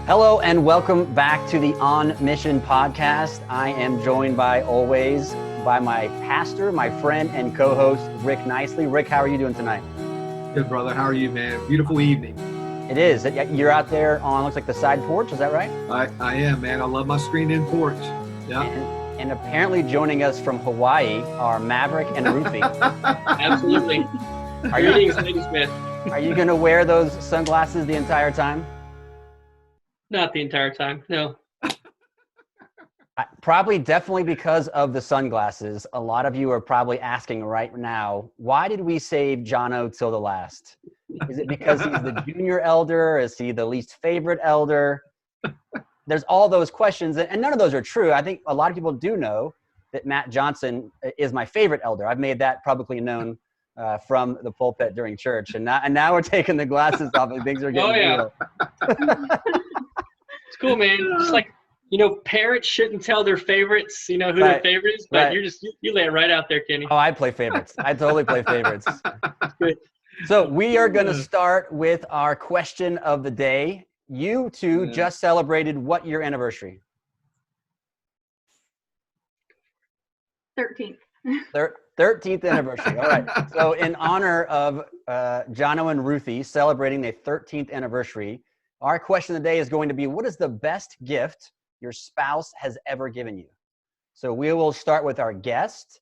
Hello and welcome back to the On Mission podcast. I am joined by my pastor, my friend and co-host, Rick Nicely. Rick, how are you doing tonight? Good, brother. How are you, man? Beautiful evening. It is. You're out there on, looks like the side porch. Is that right? I am, man. I love my screened-in porch. Yeah. And apparently joining us from Hawaii are Maverick and Ruthie. Absolutely. Greetings, Ladysmith. Are you going to wear those sunglasses the entire time? Not the entire time, no. Probably definitely because of the sunglasses. A lot of you are probably asking right now, why did we save Jono till the last? Is it because he's the junior elder? Is he the least favorite elder? There's all those questions, and none of those are true. I think a lot of people do know that Matt Johnson is my favorite elder. I've made that publicly known from the pulpit during church, and now we're taking the glasses off and things are getting real. It's cool, man. Just like, parents shouldn't tell their favorites, who their favorite is, but you lay it right out there, Kenny. Oh, I play favorites. I totally play favorites. Good. So we are going to start with our question of the day. You two just celebrated what year anniversary? 13th. 13th anniversary. All right. So in honor of Jono and Ruthie celebrating their 13th anniversary, our question of the day is going to be, what is the best gift your spouse has ever given you? So we will start with our guest,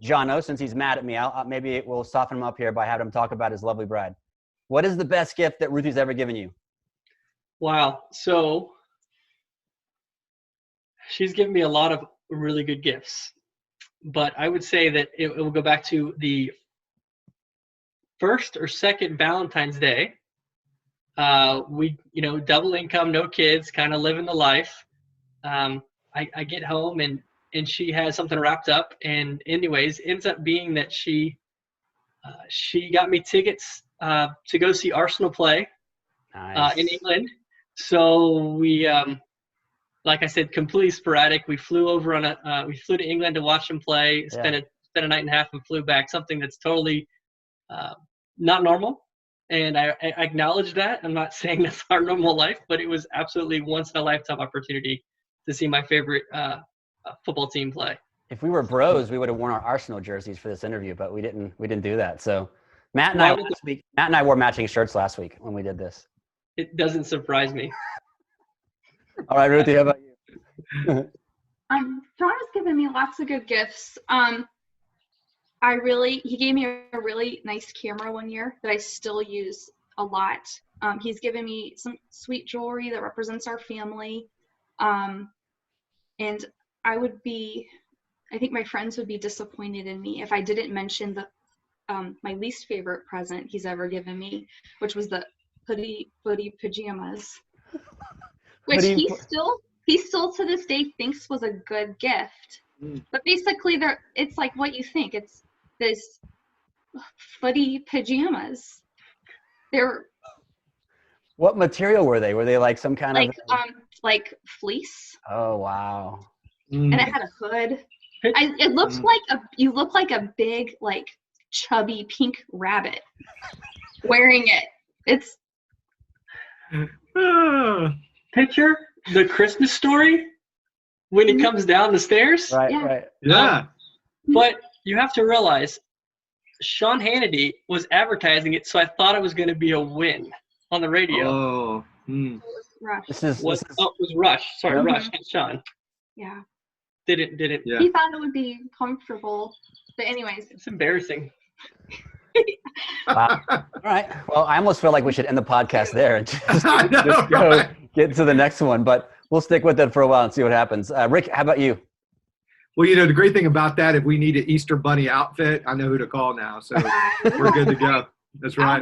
Jono, since he's mad at me. Maybe it will soften him up here by having him talk about his lovely bride. What is the best gift that Ruthie's ever given you? Wow. So she's given me a lot of really good gifts, but I would say that it will go back to the first or second Valentine's Day. We, double income, no kids, kind of living the life. I get home and she has something wrapped up, and anyways, ends up being that she got me tickets to go see Arsenal play in England. So we, like I said, completely sporadic. We flew over we flew to England to watch them play, spent a night and a half and flew back, something that's totally not normal. And I acknowledge that. I'm not saying that's our normal life, but it was absolutely once in a lifetime opportunity to see my favorite football team play. If we were bros, we would have worn our Arsenal jerseys for this interview, but we didn't do that. So Matt and I wore matching shirts last week when we did this. It doesn't surprise me. All right, Ruthie, how about you? Jono's given me lots of good gifts. He gave me a really nice camera one year that I still use a lot. He's given me some sweet jewelry that represents our family. And I think my friends would be disappointed in me if I didn't mention my least favorite present he's ever given me, which was the hoodie pajamas, which he still to this day thinks was a good gift. But basically it's like what you think. It's this footy pajamas. What material were they? Were they like some kind of like fleece? Oh wow. And it had a hood. It looked you look like a big, like, chubby pink rabbit wearing it. It's picture the Christmas Story when he comes down the stairs. Right. Yeah. But you have to realize Sean Hannity was advertising it, so I thought it was going to be a win on the radio. Oh. It was Rush. It was Rush. Sorry, Rush, not Sean. Yeah. Didn't. Yeah. He thought it would be comfortable. But anyways. It's embarrassing. Wow. All right. Well, I almost feel like we should end the podcast there and just go get to the next one. But we'll stick with it for a while and see what happens. Rick, how about you? Well, the great thing about that, if we need an Easter Bunny outfit, I know who to call now. So we're good to go. That's right.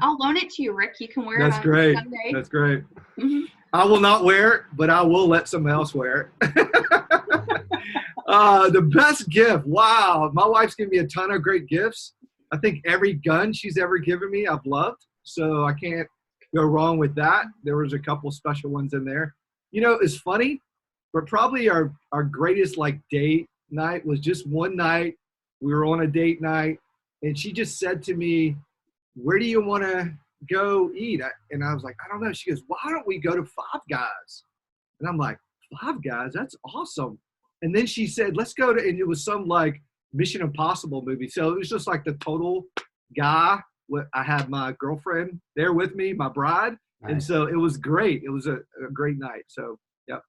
I'll loan it to you, Rick. You can wear it on Sunday. That's great. Mm-hmm. I will not wear it, but I will let someone else wear it. The best gift. Wow. My wife's given me a ton of great gifts. I think every gun she's ever given me, I've loved. So I can't go wrong with that. There was a couple special ones in there. It's funny, but probably our greatest date night was just one night. We were on a date night, and she just said to me, where do you want to go eat? And I was like, I don't know. She goes, why don't we go to Five Guys? And I'm like, Five Guys? That's awesome. And then she said, let's go to, and it was some like Mission Impossible movie. So it was just like the total guy. I had my girlfriend there with me, my bride. Nice. And so it was great. It was a great night. So, yep,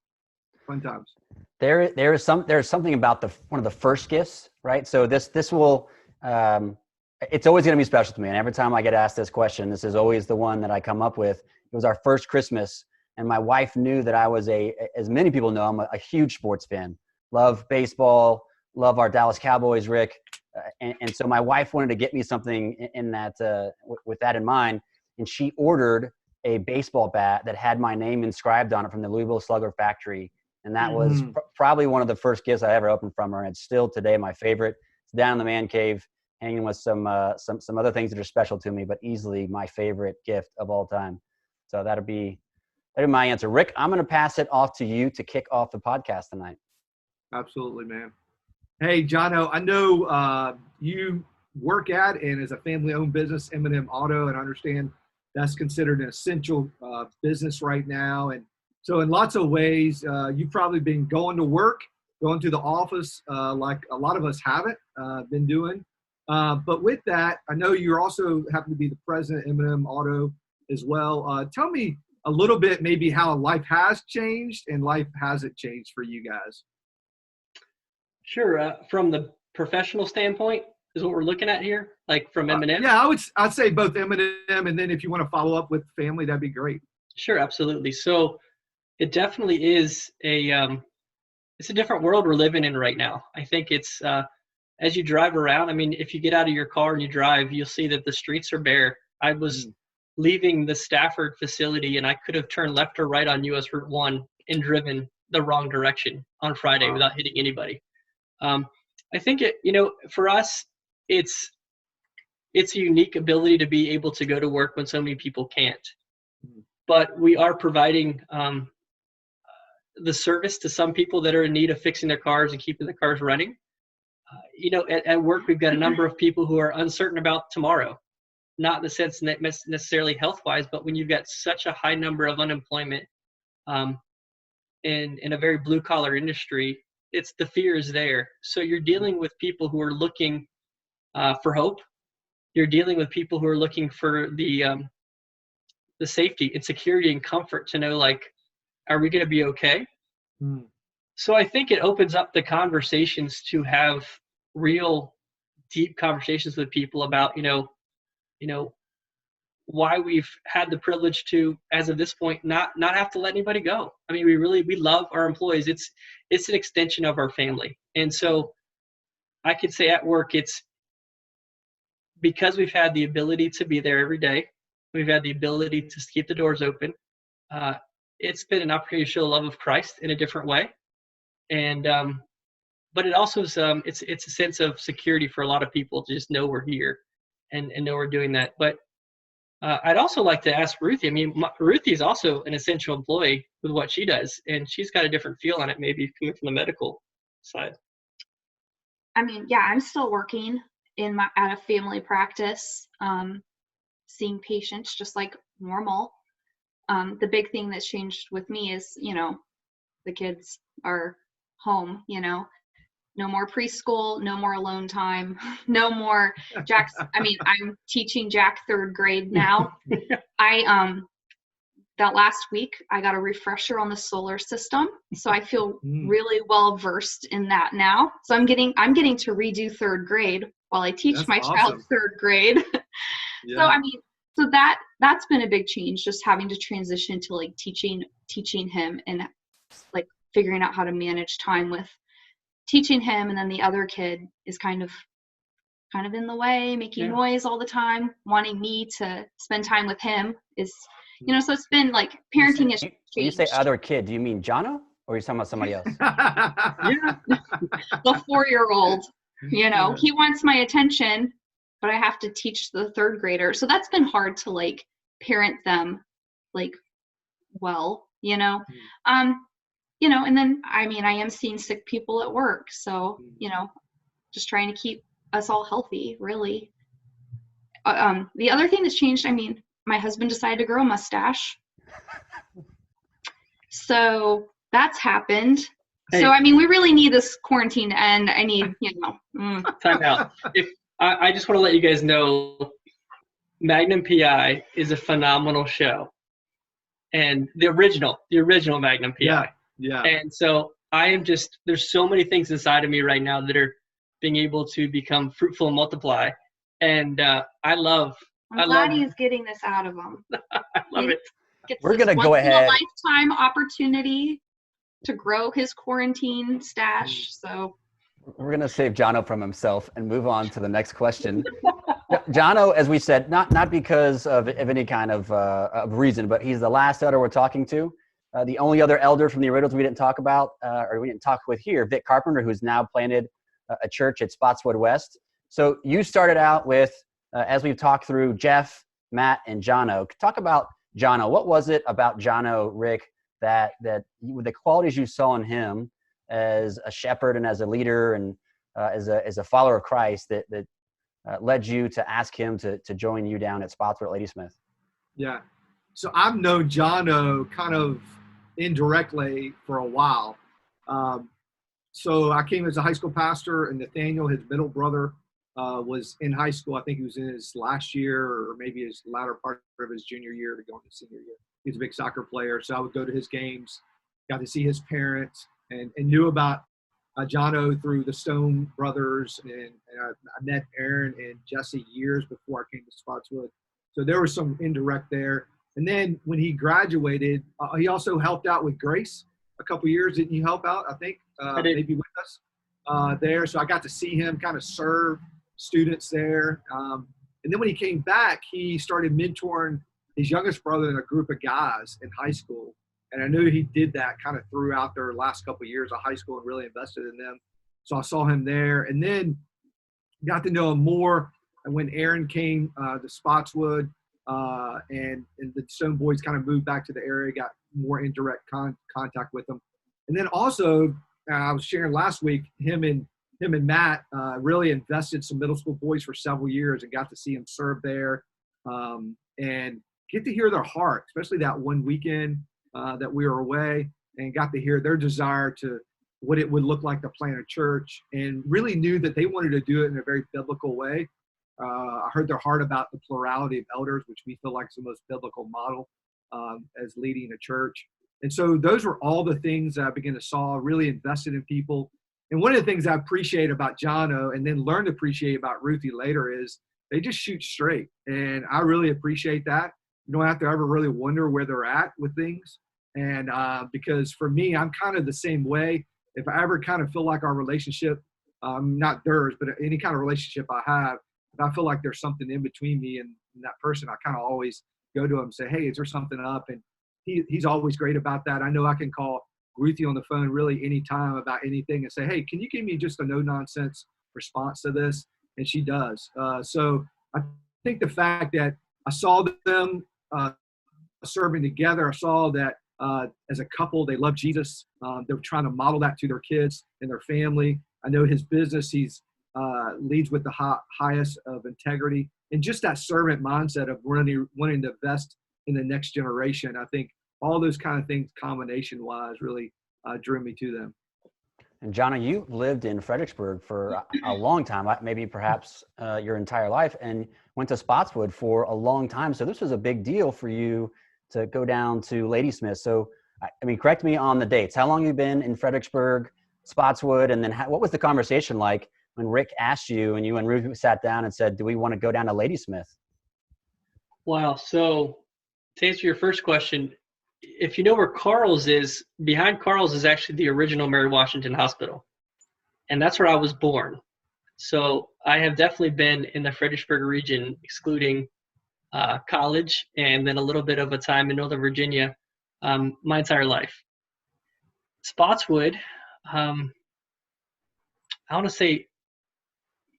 fun times. There's something about one of the first gifts, right? So this will, it's always going to be special to me. And every time I get asked this question, this is always the one that I come up with. It was our first Christmas, and my wife knew that I was as many people know, I'm a huge sports fan. Love baseball, love our Dallas Cowboys, Rick. And so my wife wanted to get me something in that, with that in mind. And she ordered a baseball bat that had my name inscribed on it from the Louisville Slugger factory. And that was probably one of the first gifts I ever opened from her. And it's still today my favorite. It's down in the man cave, hanging with some other things that are special to me, but easily my favorite gift of all time. So that'd be my answer. Rick, I'm going to pass it off to you to kick off the podcast tonight. Absolutely, man. Hey, Jono, I know you work at and is a family-owned business, M&M Auto, and I understand that's considered an essential business right now. And so in lots of ways, you've probably been going to work, going to the office like a lot of us haven't been doing. But with that, I know you're also happen to be the president of M&M Auto as well. Tell me a little bit maybe how life has changed and life hasn't changed for you guys. Sure. From the professional standpoint is what we're looking at here, like from M&M? Yeah, I'd say both M&M, and then if you want to follow up with family, that'd be great. Sure, absolutely. So it definitely is it's a different world we're living in right now. I think it's as you drive around, I mean, if you get out of your car and you drive, you'll see that the streets are bare. I was leaving the Stafford facility and I could have turned left or right on US Route 1 and driven the wrong direction on Friday without hitting anybody. I think for us, it's a unique ability to be able to go to work when so many people can't. But we are providing the service to some people that are in need of fixing their cars and keeping the cars running. At work, we've got a number of people who are uncertain about tomorrow, not in the sense that necessarily health-wise, but when you've got such a high number of unemployment in a very blue-collar industry, it's the fear is there. So you're dealing with people who are looking for hope. You're dealing with people who are looking for the safety and security and comfort to know, like, are we going to be okay? So I think it opens up the conversations to have real deep conversations with people about, why we've had the privilege to, as of this point, not have to let anybody go. I mean, we love our employees. It's an extension of our family. And so I could say at work, it's because we've had the ability to be there every day. We've had the ability to keep the doors open. It's been an opportunity to show the love of Christ in a different way. And, but it also is, it's a sense of security for a lot of people to just know we're here and know we're doing that. But I'd also like to ask Ruthie. I mean, Ruthie is also an essential employee with what she does, and she's got a different feel on it, maybe coming from the medical side. I mean, yeah, I'm still working at a family practice, seeing patients just like normal. The big thing that's changed with me is, the kids are home, no more preschool, no more alone time, no more Jack's. I mean, I'm teaching Jack 3rd grade now. That last week I got a refresher on the solar system, so I feel really well versed in that now. So I'm getting to redo 3rd grade while I teach child 3rd grade. Yeah. So I mean, so that's been a big change, just having to transition to like teaching him and like figuring out how to manage time with teaching him, and then the other kid is kind of in the way, making noise all the time, wanting me to spend time with him is, so it's been like parenting is changed. When you say other kid, do you mean Jono, or are you talking about somebody else? Yeah. The 4-year-old, he wants my attention, but I have to teach the 3rd grader. So that's been hard to like parent them like well, and then, I mean, I am seeing sick people at work. So, just trying to keep us all healthy, really. The other thing that's changed, I mean, my husband decided to grow a mustache. So that's happened. Hey. So, I mean, we really need this quarantine to end. I need, Time out. If I just want to let you guys know, Magnum PI is a phenomenal show. And the original Magnum PI. Yeah. And so there's so many things inside of me right now that are being able to become fruitful and multiply. And I'm glad he's getting this out of him. I love it. We're going to go ahead. Once in a lifetime opportunity to grow his quarantine stash. So we're going to save Jono from himself and move on to the next question. Jono, as we said, not because of any kind of reason, but he's the last elder we're talking to. The only other elder from the originals we didn't talk about, or we didn't talk with here, Vic Carpenter, who's now planted a church at Spotswood West. So you started out with, as we've talked through, Jeff, Matt, and Jono. Talk about Jono. What was it about Jono, Rick, that the qualities you saw in him as a shepherd and as a leader and as a follower of Christ that led you to ask him to join you down at Spotswood at Ladysmith? Yeah. So I've known Jono kind of indirectly for a while. So I came as a high school pastor, and Nathaniel, his middle brother, was in high school. I think he was in his last year or maybe his latter part of his junior year to go into senior year. He was a big soccer player, so I would go to his games, got to see his parents, and knew about Jono through the Stone brothers, and I met Aaron and Jesse years before I came to Spotswood. So there was some indirect there. And then when he graduated, he also helped out with Grace a couple years. Didn't you help out, I think, maybe with us there? So I got to see him kind of serve students there. And then when he came back, he started mentoring his youngest brother and a group of guys in high school. And I knew he did that kind of throughout their last couple of years of high school and really invested in them. So I saw him there, and then got to know him more. And when Aaron came to Spotswood, and the Stone boys kind of moved back to the area, got more indirect contact with them. And then also, I was sharing last week, him and Matt really invested some middle school boys for several years and got to see them serve there and get to hear their heart, especially that one weekend that we were away, and got to hear their desire to what it would look like to plant a church, and really knew that they wanted to do it in a very biblical way. I heard their heart about the plurality of elders, which we feel like is the most biblical model as leading a church. And so those were all the things that I began to saw, really invested in people. And one of the things I appreciate about Jono, and then learned to appreciate about Ruthie later, is they just shoot straight. And I really appreciate that. You don't have to ever really wonder where they're at with things. And because for me, I'm kind of the same way. If I ever kind of feel like our relationship, not theirs, but any kind of relationship I have, if I feel like there's something in between me and that person, I kind of always go to him and say, hey, is there something up? And he's always great about that. I know I can call Ruthie on the phone really anytime about anything and say, hey, can you give me just a no-nonsense response to this? And she does. So I think the fact that I saw them serving together, I saw that as a couple, they love Jesus. They're trying to model that to their kids and their family. I know his business, he's leads with the highest of integrity, and just that servant mindset of wanting to invest in the next generation. I think all those kind of things combination wise really drew me to them. And Jono, you lived in Fredericksburg for a long time, maybe perhaps your entire life, and went to Spotswood for a long time. So this was a big deal for you to go down to Ladysmith. So, I mean, correct me on the dates. How long have you been in Fredericksburg, Spotswood, and then what was the conversation like when Rick asked you and you and Ruth sat down and said, do we want to go down to Ladysmith? Wow. So to answer your first question, if you know where Carl's is, behind Carl's is actually the original Mary Washington Hospital. And that's where I was born. So I have definitely been in the Fredericksburg region, excluding college and then a little bit of a time in Northern Virginia, my entire life. Spotswood, I want to say,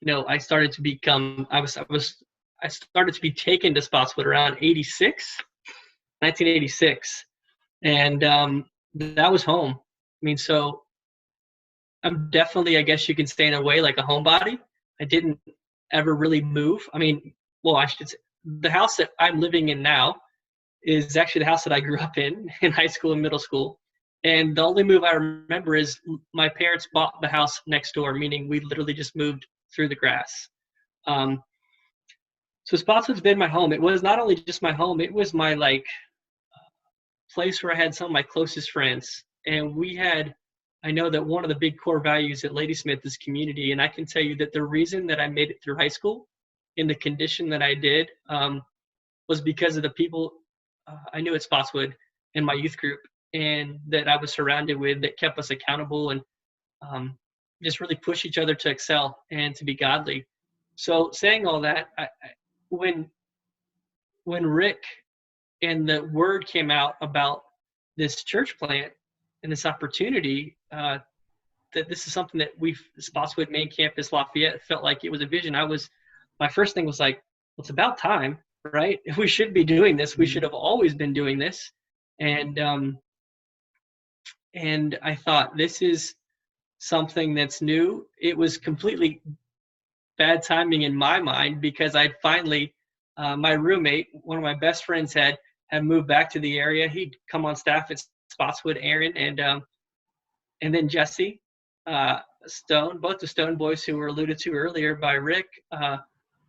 I started to become, I started to be taken to Spotswood around 1986. And that was home. I mean, so I'm definitely, I guess you can say in a way, like a homebody. I didn't ever really move. I mean, well, I should say, the house that I'm living in now is actually the house that I grew up in high school and middle school. And the only move I remember is my parents bought the house next door, meaning we literally just moved through the grass. So Spotswood's been my home. It was not only just my home, it was my place where I had some of my closest friends. And I know that one of the big core values at Ladysmith is community. And I can tell you that the reason that I made it through high school in the condition that I did was because of the people I knew at Spotswood and my youth group, and that I was surrounded with, that kept us accountable and just really push each other to excel and to be godly. So saying all that, when Rick and the word came out about this church plant and this opportunity, that this is something that Spotswood Main Campus Lafayette felt like it was a vision. My first thing was like, well, it's about time, right? If we should be doing this, we should have always been doing this. And I thought, this is something that's new. It was completely bad timing in my mind, because I'd finally, my roommate, one of my best friends, had moved back to the area. He'd come on staff at Spotswood, Aaron, and then Jesse Stone, both the Stone boys who were alluded to earlier by Rick.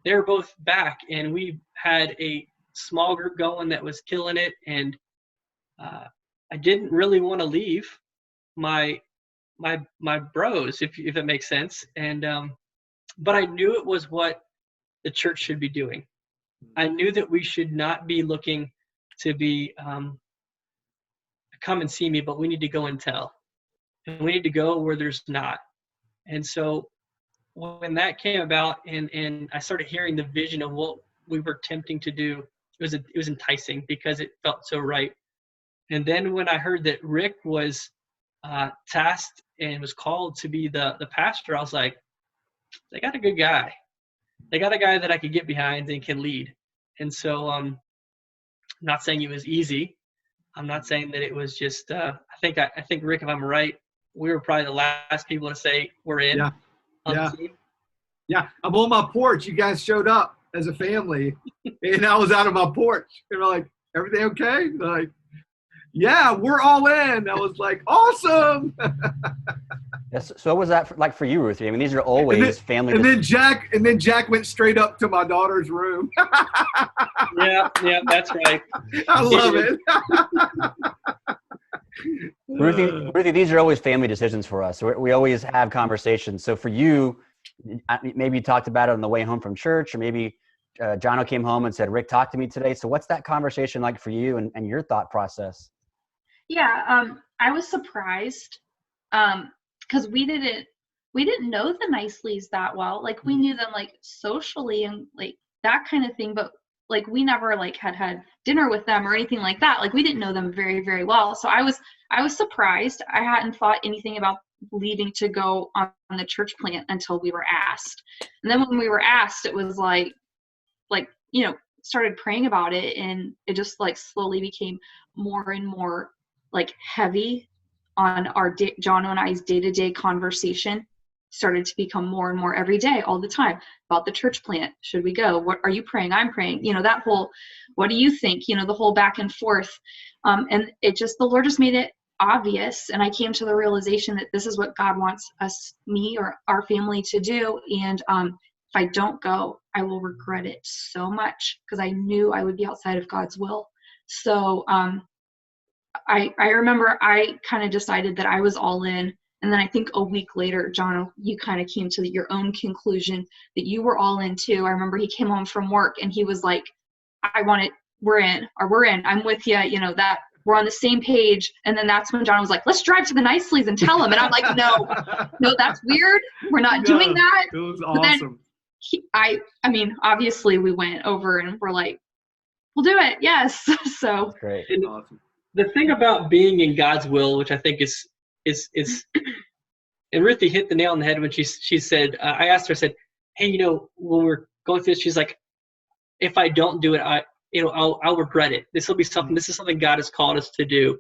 They were both back, and we had a small group going that was killing it. And I didn't really want to leave my bros, if it makes sense. And but I knew it was what the church should be doing. I knew that we should not be looking to be come and see me, but we need to go and tell, and we need to go where there's not. And so when that came about, and I started hearing the vision of what we were attempting to do, it was enticing because it felt so right. And then when I heard that Rick was tasked and was called to be the pastor, I was like, they got a good guy. They got a guy that I could get behind and can lead. And so I'm not saying it was easy. I'm not saying that it was just, I think Rick, if I'm right, we were probably the last people to say we're in. Yeah. The team. Yeah. I'm on my porch. You guys showed up as a family, and I was out of my porch. They were like, everything okay? They're like, yeah, we're all in. I was like, awesome. Yes. So what was that like for you, Ruthie? I mean, these are always family. And then Jack went straight up to my daughter's room. Yeah, that's right. I love it. Ruthie, these are always family decisions for us. So we always have conversations. So for you, maybe you talked about it on the way home from church, or maybe Jono came home and said, Rick, talk to me today. So what's that conversation like for you and your thought process? Yeah, I was surprised because we didn't know the Niceleys that well. Like, we knew them like socially and like that kind of thing, but like we never like had dinner with them or anything like that. Like, we didn't know them very, very well. So I was surprised. I hadn't thought anything about leaving to go on the church plant until we were asked. And then when we were asked, it was like started praying about it, and it just like slowly became more and more like heavy on our Jono and I's day-to-day conversation. Started to become more and more every day, all the time, about the church plant. Should we go? What are you praying? I'm praying. That whole, what do you think? The whole back and forth. And the Lord just made it obvious. And I came to the realization that this is what God wants me or our family to do. And if I don't go, I will regret it so much, because I knew I would be outside of God's will. So I remember I kind of decided that I was all in. And then I think a week later, Jono, you kind of came to your own conclusion that you were all in too. I remember he came home from work and he was like, we're in, I'm with you, that we're on the same page. And then that's when Jono was like, let's drive to the Niceleys and tell them. And I'm like, no, that's weird. We're not doing that. It was awesome. I mean, obviously we went over and we're like, we'll do it. Yes. So great. And awesome. The thing about being in God's will, which I think is and Ruthie hit the nail on the head when she said, I asked her, I said, hey, when we're going through this, she's like, if I don't do it, I'll regret it. This is something God has called us to do,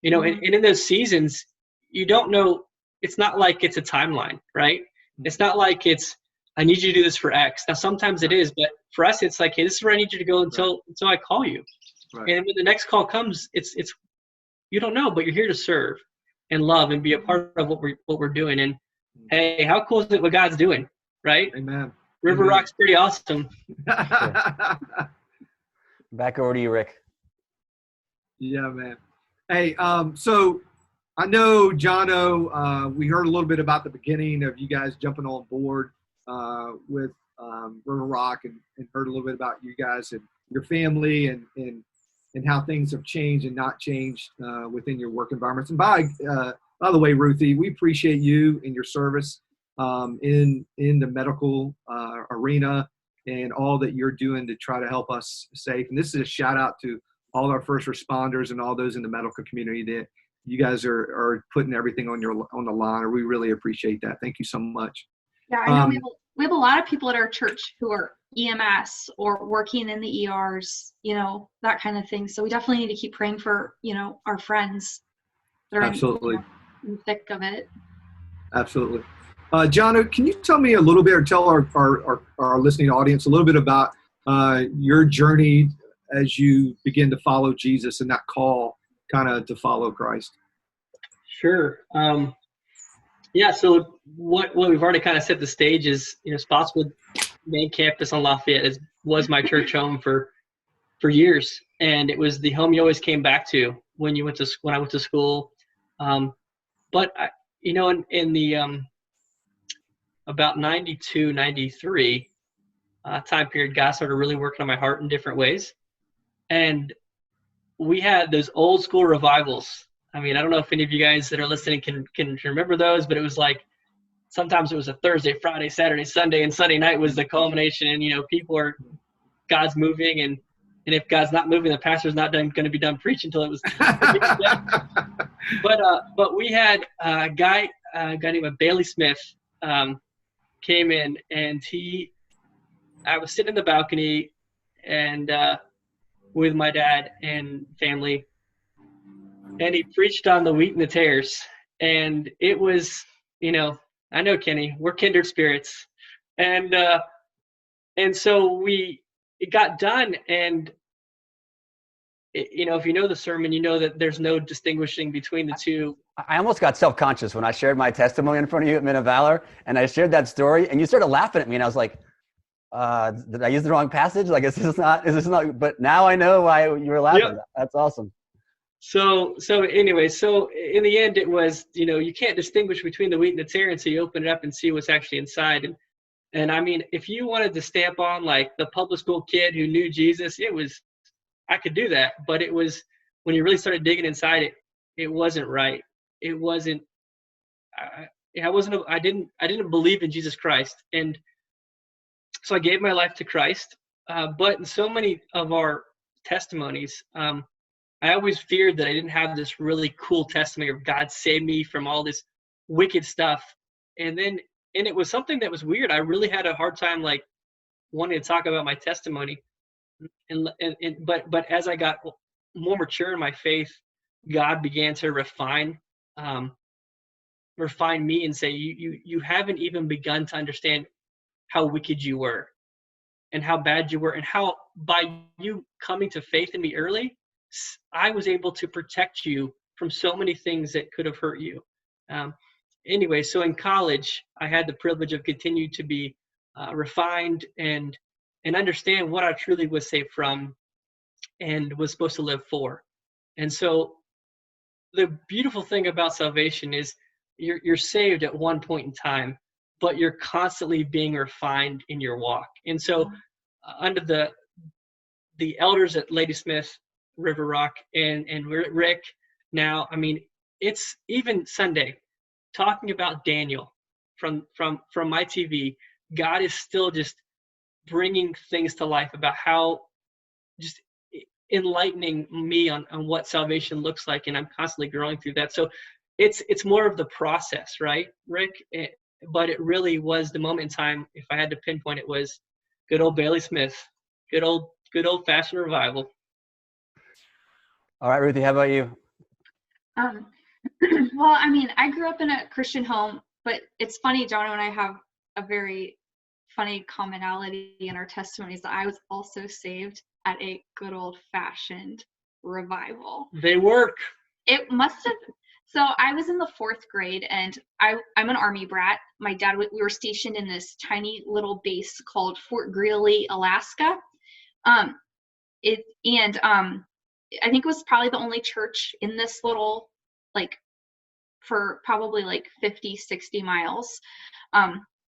and in those seasons, you don't know, it's not like it's a timeline, right? It's not like it's, I need you to do this for X. Now, sometimes it is, but for us, it's like, hey, this is where I need you to go until I call you. Right. And when the next call comes, it's you don't know, but you're here to serve and love and be a part of what we're doing. And hey, how cool is it what God's doing, right? Amen. River Amen. Rock's pretty awesome. Back over to you, Rick. Yeah, man. Hey, so I know, Jono, we heard a little bit about the beginning of you guys jumping on board with River Rock, and heard a little bit about you guys and your family and how things have changed and not changed within your work environments. And by the way, Ruthie, we appreciate you and your service in the medical arena and all that you're doing to try to help us safe. And this is a shout out to all our first responders and all those in the medical community that you guys are putting everything on the line. We really appreciate that. Thank you so much. Yeah, I know we have a lot of people at our church who are EMS or working in the ERs, that kind of thing. So we definitely need to keep praying for, our friends that are Absolutely. in the thick of it. Absolutely. Jono, can you tell me a little bit, or tell our listening audience a little bit about your journey as you begin to follow Jesus and that call kind of to follow Christ? Sure. Yeah, so what we've already kind of set the stage is, Spotswood main campus on Lafayette was my church home for years, and it was the home you always came back to when I went to school. But in the about 92, 93 time period, God started really working on my heart in different ways, and we had those old school revivals. I mean, I don't know if any of you guys that are listening can remember those, but it was like sometimes it was a Thursday, Friday, Saturday, Sunday, and Sunday night was the culmination. And God's moving, and if God's not moving, the pastor's not going to be done preaching until it was. But we had a guy named Ladysmith came in, and I was sitting in the balcony and with my dad and family, and he preached on the wheat and the tares. And it was, I know, Kenny, we're kindred spirits. And so it got done. And, if you know the sermon, you know that there's no distinguishing between the two. I almost got self-conscious when I shared my testimony in front of you at Men of Valor, and I shared that story, and you started laughing at me, and I was like, did I use the wrong passage? Like, is this not, but now I know why you were laughing. Yep. That's awesome. So anyway, so in the end it was, you can't distinguish between the wheat and the tare until you open it up and see what's actually inside. And I mean, if you wanted to stamp on like the public school kid who knew Jesus, I could do that. But it was, when you really started digging inside it, it wasn't right. It wasn't, I didn't believe in Jesus Christ. And so I gave my life to Christ. But in so many of our testimonies, I always feared that I didn't have this really cool testimony of God saved me from all this wicked stuff. And it was something that was weird. I really had a hard time like wanting to talk about my testimony. But as I got more mature in my faith, God began to refine me and say, you haven't even begun to understand how wicked you were and how bad you were, and how by you coming to faith in me early, I was able to protect you from so many things that could have hurt you. Anyway, so in college, I had the privilege of continuing to be refined and understand what I truly was saved from and was supposed to live for. And so the beautiful thing about salvation is you're saved at one point in time, but you're constantly being refined in your walk. And so under the elders at Ladysmith, River Rock, and Rick now, I mean, it's even Sunday talking about Daniel from my TV. God is still just bringing things to life about how just enlightening me on what salvation looks like, and I'm constantly growing through that. So it's more of the process, right, Rick? But it really was the moment in time. If I had to pinpoint, it was good old Ladysmith, good old fashioned revival. All right, Ruthie, how about you? Well, I mean, I grew up in a Christian home, but it's funny, Jono and I have a very funny commonality in our testimonies that I was also saved at a good old fashioned revival. They work. It must have. So I was in the 4th grade, and I'm an Army brat. My dad, we were stationed in this tiny little base called Fort Greely, Alaska. I think it was probably the only church in this little, like, for probably like 50, 60 miles,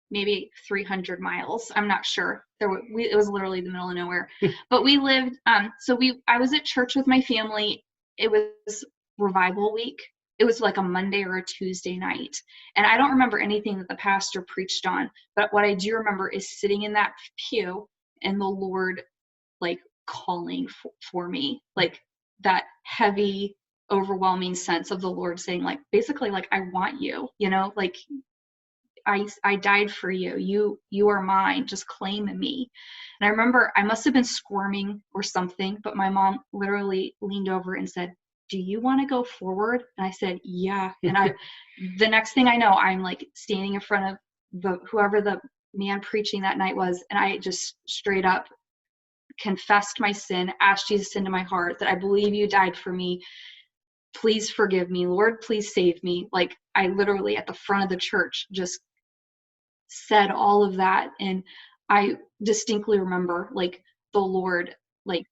maybe 300 miles. I'm not sure. It was literally the middle of nowhere. But we lived, I was at church with my family. It was revival week. It was like a Monday or a Tuesday night. And I don't remember anything that the pastor preached on. But what I do remember is sitting in that pew and the Lord, like, calling for me, like that heavy, overwhelming sense of the Lord saying, like, basically, like, I want you, like, I died for you. You are mine. Just claim me. And I remember I must have been squirming or something, but my mom literally leaned over and said, do you want to go forward? And I said, yeah. And the next thing I know, I'm like standing in front of whoever the man preaching that night was. And I just straight up confessed my sin, asked Jesus into my heart, that I believe you died for me. Please forgive me. Lord, please save me. Like, I literally at the front of the church just said all of that. And I distinctly remember, like, the Lord, like,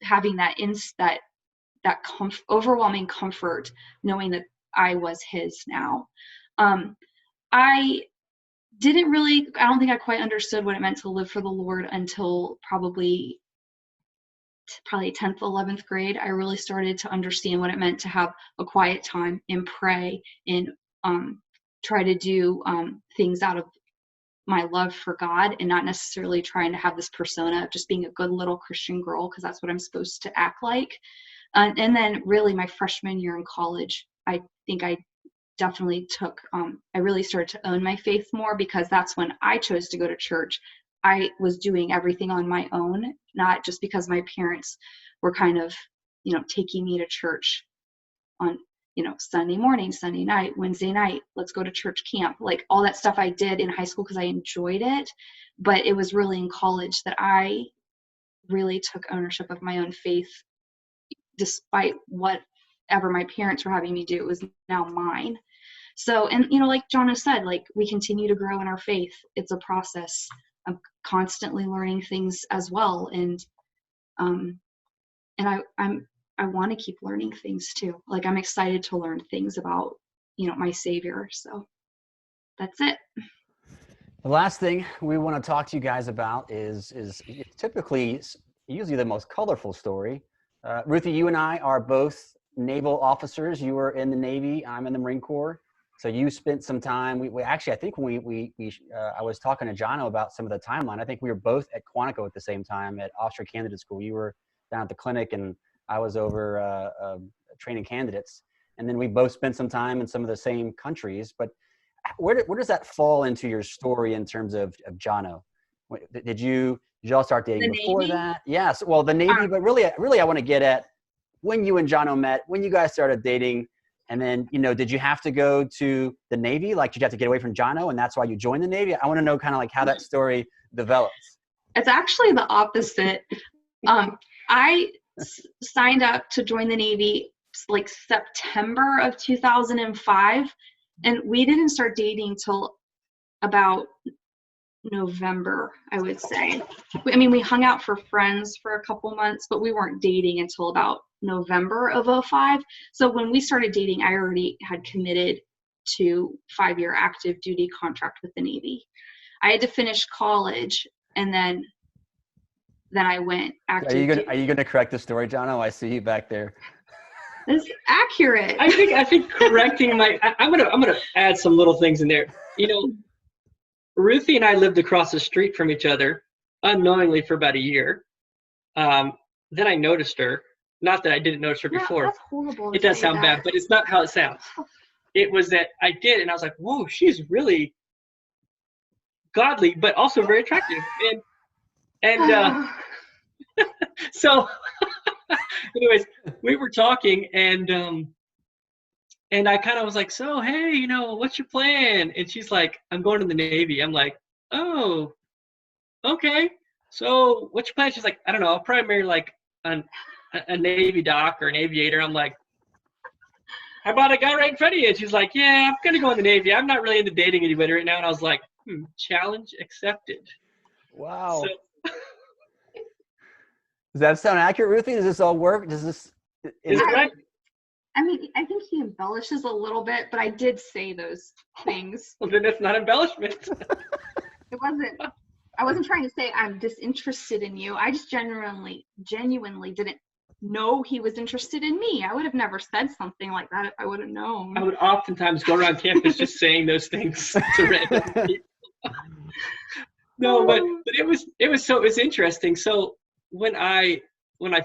having that overwhelming comfort, knowing that I was his now. I don't think I quite understood what it meant to live for the Lord until probably 10th, 11th grade. I really started to understand what it meant to have a quiet time and pray and try to do things out of my love for God, and not necessarily trying to have this persona of just being a good little Christian girl, because that's what I'm supposed to act like. And then really my freshman year in college, I think I definitely I really started to own my faith more, because that's when I chose to go to church. I was doing everything on my own, not just because my parents were kind of, taking me to church on, Sunday morning, Sunday night, Wednesday night, let's go to church camp, like all that stuff I did in high school because I enjoyed it. But it was really in college that I really took ownership of my own faith. Despite whatever my parents were having me do, it was now mine. So, and like Jono said, like, we continue to grow in our faith. It's a process. I'm constantly learning things as well, and I want to keep learning things too. Like, I'm excited to learn things about my Savior. So that's it. The last thing we want to talk to you guys about is typically usually the most colorful story. Ruthie, you and I are both naval officers. You were in the Navy. I'm in the Marine Corps. So you spent some time. We actually, I think when I was talking to Jono about some of the timeline. I think we were both at Quantico at the same time at Officer Candidate School. You were down at the clinic, and I was over training candidates. And then we both spent some time in some of the same countries. But where does that fall into your story in terms of Jono? Did you all start dating before that? Yes. Well, the Navy, but really I want to get at when you and Jono met, when you guys started dating, and then, did you have to go to the Navy? Like, did you have to get away from Jono, and that's why you joined the Navy? I want to know kind of like how that story develops. It's actually the opposite. I signed up to join the Navy like September of 2005, and we didn't start dating till about November, I would say. I mean, we hung out for friends for a couple months, but we weren't dating until about November of 2005. So when we started dating, I already had committed to 5-year active duty contract with the Navy. I had to finish college, and then I went active. Are you gonna correct the story, Jono? I see you back there. It's accurate. I think correcting I'm gonna add some little things in there. Ruthie and I lived across the street from each other unknowingly for about a year. Then I noticed her. Not that I didn't notice her before. That's horrible. It does sound bad, but it's not how it sounds. It was that I did, and I was like, whoa, she's really godly, but also very attractive. And so anyways, we were talking, and I kind of was like, so, hey, what's your plan? And she's like, I'm going to the Navy. I'm like, oh, okay, so what's your plan? She's like, I don't know, I'll probably marry like a Navy doc or an aviator. I'm like, how about a guy right in front of you? And she's like, yeah, I'm going to go in the Navy. I'm not really into dating anybody right now. And I was like, challenge accepted. Wow. So, Does that sound accurate, Ruthie? Does this all work? Does this? is it right? I mean, I think he embellishes a little bit, but I did say those things. Well, then that's not embellishment. It wasn't. I wasn't trying to say I'm disinterested in you. I just genuinely didn't know he was interested in me. I would have never said something like that if I would have known. I would oftentimes go around campus just saying those things to random people. No, but it was interesting. So when I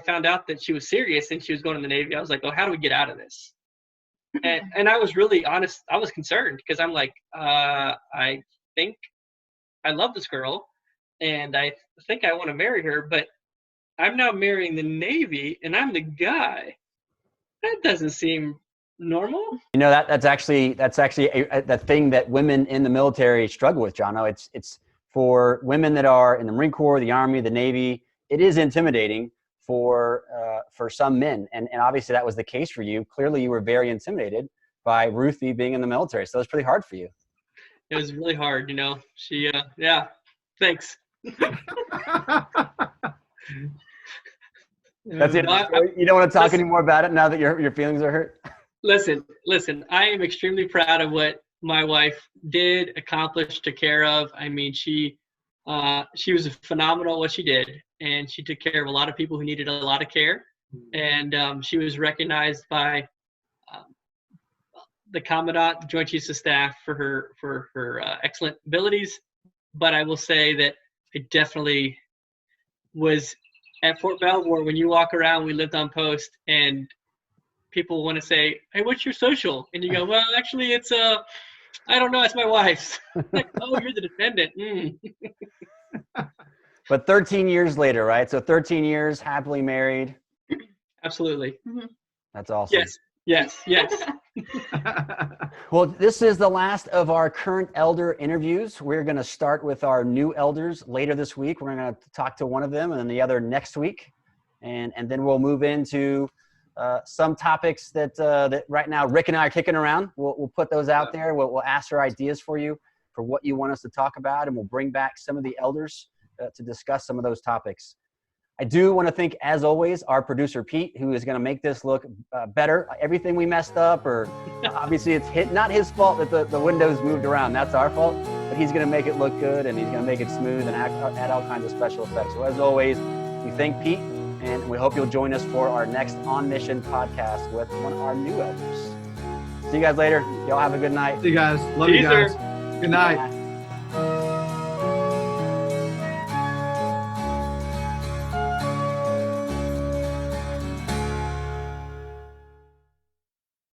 found out that she was serious and she was going to the Navy, I was like, oh, how do we get out of this? And I was really honest. I was concerned because I'm like, I think I love this girl and I think I want to marry her, but I'm now marrying the Navy and I'm the guy. That doesn't seem normal. You know, that's actually the thing that women in the military struggle with, Jono. It's for women that are in the Marine Corps, the Army, the Navy. It is intimidating for some men, and obviously that was the case for you. Clearly, you were very intimidated by Ruthie being in the military, so it was pretty hard for you. It was really hard, you know. She, yeah. Thanks. That's it. You don't want to talk anymore about it now that your feelings are hurt? Listen. I am extremely proud of what my wife did, accomplished, took care of. I mean, she was phenomenal at what she did, and she took care of a lot of people who needed a lot of care. And she was recognized by the Commandant, the Joint Chiefs of Staff, for her excellent abilities. But I will say that I definitely was at Fort Belvoir. When you walk around, we lived on post, and people want to say, hey, what's your social? And you go, well, actually, it's I don't know, it's my wife's. Like, oh, you're the defendant. But 13 years later, right? So 13 years, happily married. Absolutely. That's awesome. Yes. Well, this is the last of our current elder interviews. We're going to start with our new elders later this week. We're going to talk to one of them and then the other next week. And then we'll move into some topics that right now Rick and I are kicking around. We'll put those out there. We'll ask for ideas for you for what you want us to talk about, and we'll bring back some of the elders to discuss some of those topics. I do want to thank, as always, our producer, Pete, who is going to make this look better. Everything we messed up, or obviously it's not his fault that the windows moved around. That's our fault. But he's going to make it look good, and he's going to make it smooth and add all kinds of special effects. So as always, we thank Pete, and we hope you'll join us for our next On Mission podcast with one of our new elders. See you guys later. Y'all have a good night. See you guys. Love you guys. Good night.